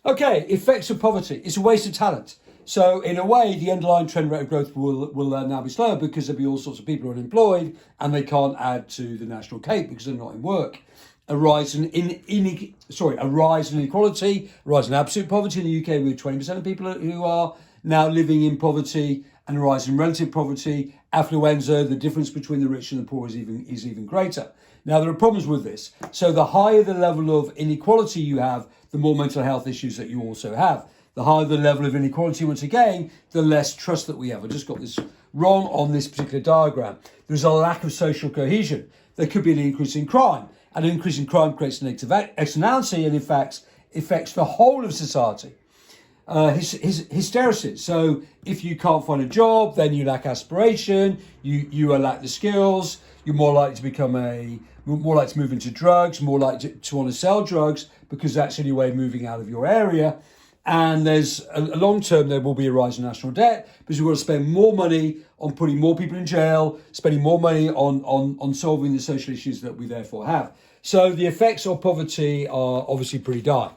Okay, effects of poverty. It's a waste of talent. So in a way, the underlying trend rate of growth will now be slower because there'll be all sorts of people unemployed and they can't add to the national cake because they're not in work. A rise in inequality, a rise in absolute poverty in the UK with 20% of people who are now living in poverty, and a rise in relative poverty. Affluenza, the difference between the rich and the poor is even greater. Now, there are problems with this. So the higher the level of inequality you have, the more mental health issues that you also have. The higher the level of inequality, once again, the less trust that we have. I just got this wrong on this particular diagram. There's a lack of social cohesion. There could be an increase in crime. An increase in crime creates a negative externality and, in fact, affects the whole of society. Hysteresis. So if you can't find a job, then you lack aspiration, you lack the skills, you're more likely to become more likely to move into drugs, more likely to want to sell drugs because that's the only way moving out of your area. And there's a long term, there will be a rise in national debt because we've got to spend more money on putting more people in jail, spending more money on solving the social issues that we therefore have. So the effects of poverty are obviously pretty dire.